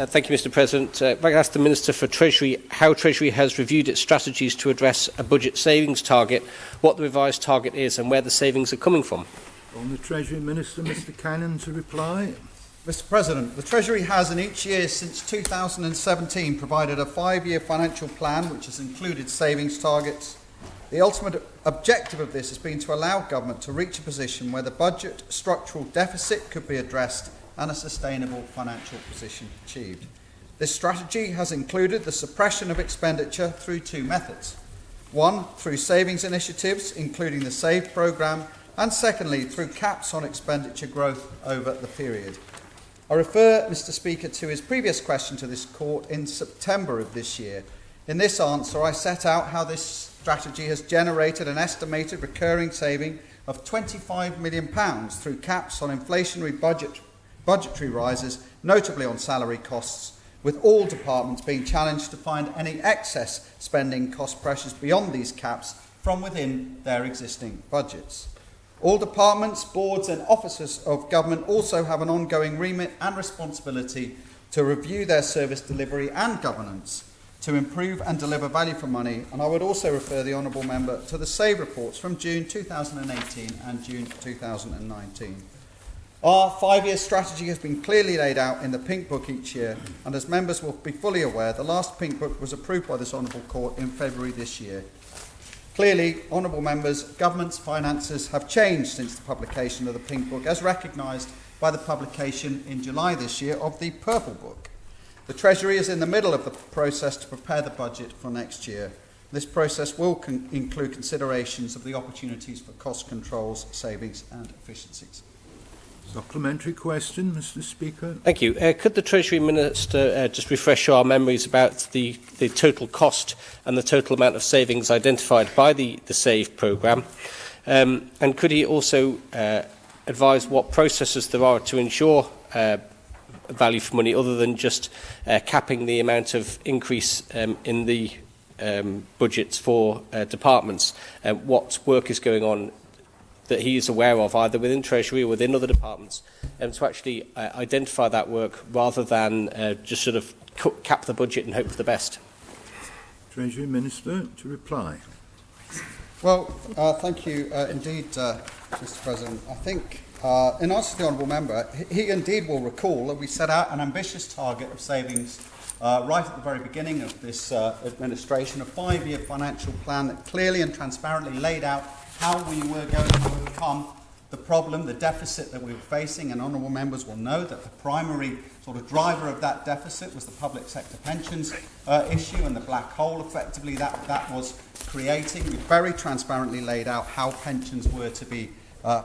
Thank you, Mr. President. I'd like to ask the Minister for Treasury how Treasury has reviewed its strategies to address a budget savings target, what the revised target is and where the savings are coming from. On the Treasury Minister, Mr. Cannon, to reply. Mr. President, the Treasury has in each year since 2017 provided a 5-year financial plan which has included savings targets. The ultimate objective of this has been to allow government to reach a position where the budget structural deficit could be addressed and a sustainable financial position achieved. This strategy has included the suppression of expenditure through 2 methods. One, through savings initiatives, including the SAVE programme, and secondly, through caps on expenditure growth over the period. I refer, Mr. Speaker, to his previous question to this court in September of this year. In this answer, I set out how this strategy has generated an estimated recurring saving of £25 million through caps on inflationary budgetary rises, notably on salary costs, with all departments being challenged to find any excess spending cost pressures beyond these caps from within their existing budgets. All departments, boards and officers of government also have an ongoing remit and responsibility to review their service delivery and governance to improve and deliver value for money, and I would also refer the Honourable Member to the SAVE reports from June 2018 and June 2019. Our 5-year strategy has been clearly laid out in the Pink Book each year, and as members will be fully aware, the last Pink Book was approved by this Honourable Court in February this year. Clearly, Honourable Members, government's finances have changed since the publication of the Pink Book, as recognised by the publication in July this year of the Purple Book. The Treasury is in the middle of the process to prepare the budget for next year. This process will include considerations of the opportunities for cost controls, savings and efficiencies. Supplementary question, Mr. Speaker. Thank you. Could the Treasury Minister just refresh our memories about the total cost and the total amount of savings identified by the SAVE programme? And could he also advise what processes there are to ensure value for money other than just capping the amount of increase in the budgets for departments? What work is going on that he is aware of, either within Treasury or within other departments, to actually identify that work rather than just sort of cap the budget and hope for the best? Treasury Minister, to reply. Well, thank you indeed, Mr. President. I think, in answer to the Honourable Member, he indeed will recall that we set out an ambitious target of savings right at the very beginning of this administration, a 5-year financial plan that clearly and transparently laid out how we were going to overcome the problem, the deficit that we were facing, and Honourable Members will know that the primary sort of driver of that deficit was the public sector pensions issue and the black hole effectively that was creating. We very transparently laid out how pensions were to be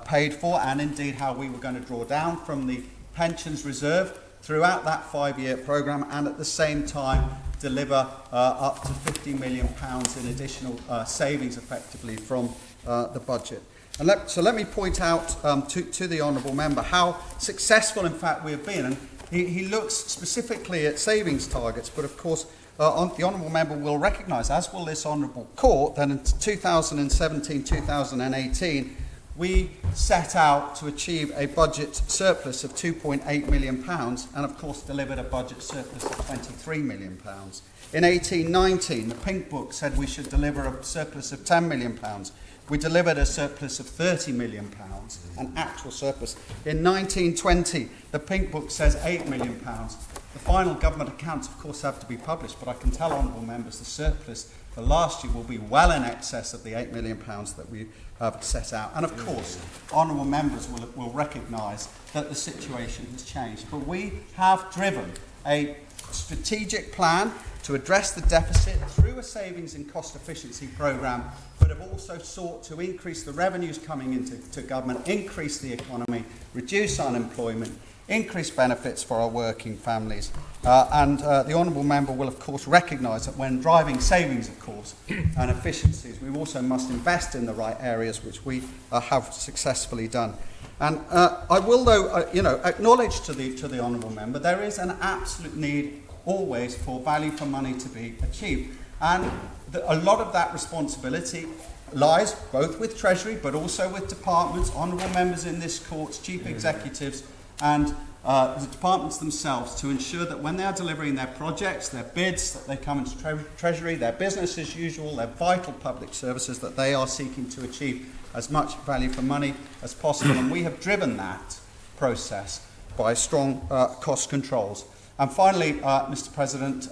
paid for, and indeed how we were going to draw down from the pensions reserve throughout that 5-year programme, and at the same time deliver up to £50 million in additional savings effectively from the budget. And so let me point out to the Honourable Member how successful in fact we have been. And he looks specifically at savings targets, but of course the Honourable Member will recognise, as will this Honourable Court, that in 2017-2018 we set out to achieve a budget surplus of £2.8 million and of course delivered a budget surplus of £23 million. In 18-19, the Pink Book said we should deliver a surplus of £10 million. We delivered a surplus of £30 million, an actual surplus. In 1920, the Pink Book says £8 million. The final government accounts, of course, have to be published, but I can tell Honourable Members the surplus for last year will be well in excess of the £8 million that we have set out. And of course, Honourable Members will recognise that the situation has changed. But we have driven a strategic plan to address the deficit through a savings and cost efficiency programme, but have also sought to increase the revenues coming into government, increase the economy, reduce unemployment, increase benefits for our working families. And the Honourable Member will, of course, recognise that when driving savings, of course, and efficiencies, we also must invest in the right areas, which we have successfully done. And I will, though, acknowledge to the Honourable Member there is an absolute need always for value for money to be achieved. And a lot of that responsibility lies both with Treasury but also with departments, Honourable Members in this Court, Chief Executives and the departments themselves to ensure that when they are delivering their projects, their bids, that they come into Treasury, their business as usual, their vital public services, that they are seeking to achieve as much value for money as possible. And we have driven that process by strong cost controls. And finally, Mr. President,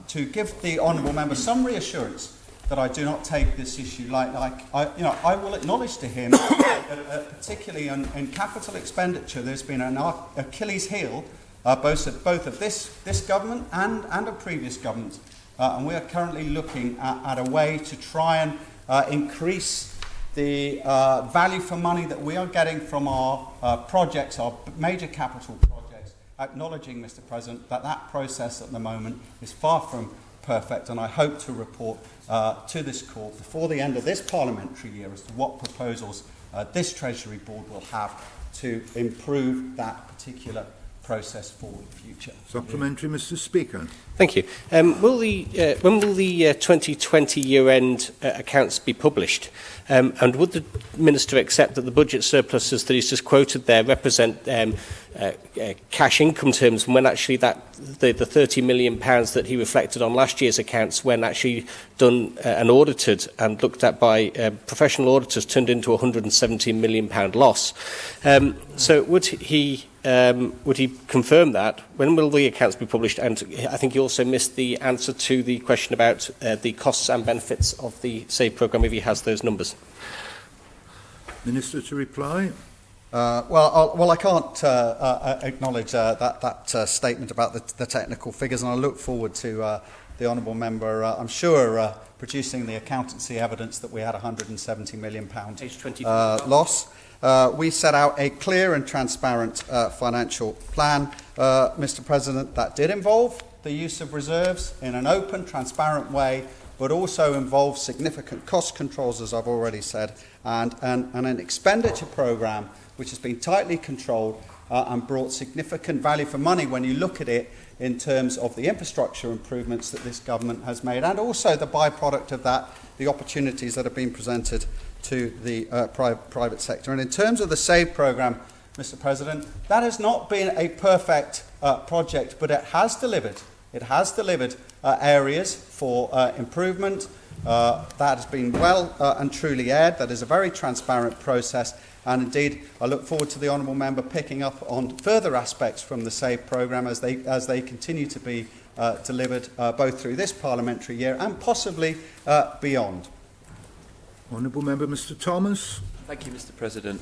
to give the honourable member some reassurance that I do not take this issue lightly. I will acknowledge to him, particularly in capital expenditure, there's been an Achilles heel, both of this government and of previous governments. And we are currently looking at a way to try and increase the value for money that we are getting from our projects, our major capital projects, acknowledging, Mr. President, that process at the moment is far from perfect, and I hope to report to this court before the end of this parliamentary year as to what proposals this Treasury Board will have to improve that particular process for the future. Supplementary, Mr. Speaker. Thank you. When will the 2020 year-end accounts be published? And would the Minister accept that the budget surpluses that he's just quoted there represent cash income terms, when actually the £30 million that he reflected on last year's accounts, when actually done and audited and looked at by professional auditors, turned into a £117 million loss? So would he confirm that? When will the accounts be published? And I think he also missed the answer to the question about the costs and benefits of the SAVE programme, if he has those numbers. Minister to reply. Well, I can't acknowledge that statement about the technical figures, and I look forward to the honourable member, I'm sure, producing the accountancy evidence that we had £170 million loss. We set out a clear and transparent financial plan, Mr. President, that did involve the use of reserves in an open, transparent way, but also involved significant cost controls, as I've already said, and an expenditure programme which has been tightly controlled and brought significant value for money when you look at it in terms of the infrastructure improvements that this government has made, and also the byproduct of that, the opportunities that have been presented to the private sector. And in terms of the SAVE programme, Mr. President, that has not been a perfect project, but it has delivered. It has delivered areas for improvement. That has been well and truly aired. That is a very transparent process. And indeed, I look forward to the honourable member picking up on further aspects from the SAVE programme as they continue to be delivered both through this parliamentary year and possibly beyond. Honourable Member Mr. Thomas. Thank you, Mr. President.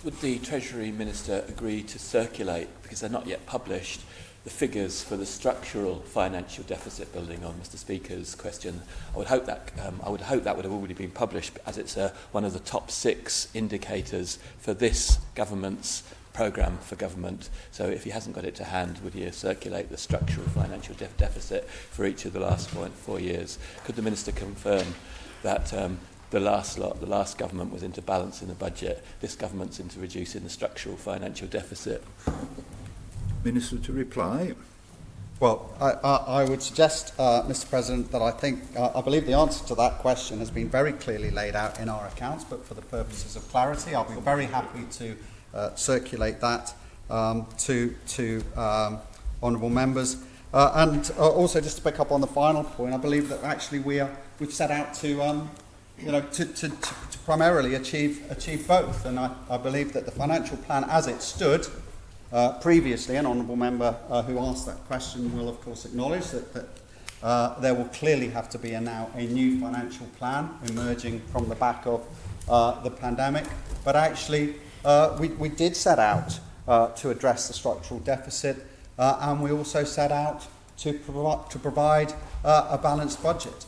Would the Treasury Minister agree to circulate, because they're not yet published, the figures for the structural financial deficit, building on Mr. Speaker's question? I would hope that would have already been published, as it's one of the top 6 indicators for this government's programme for government. So if he hasn't got it to hand, would he circulate the structural financial deficit for each of the last 4 years? Could the Minister confirm that the last government was into balancing the budget, this government's into reducing the structural financial deficit? Minister to reply. Well, I would suggest, Mr. President, that I believe the answer to that question has been very clearly laid out in our accounts, but for the purposes of clarity, I'll be very happy to circulate that to honourable members. And also, just to pick up on the final point, I believe that actually we've set out to primarily achieve both, and I believe that the financial plan, as it stood previously, an honourable member who asked that question will of course acknowledge that there will clearly have to be now a new financial plan emerging from the back of the pandemic. But actually, we did set out to address the structural deficit, and we also set out to provide a balanced budget.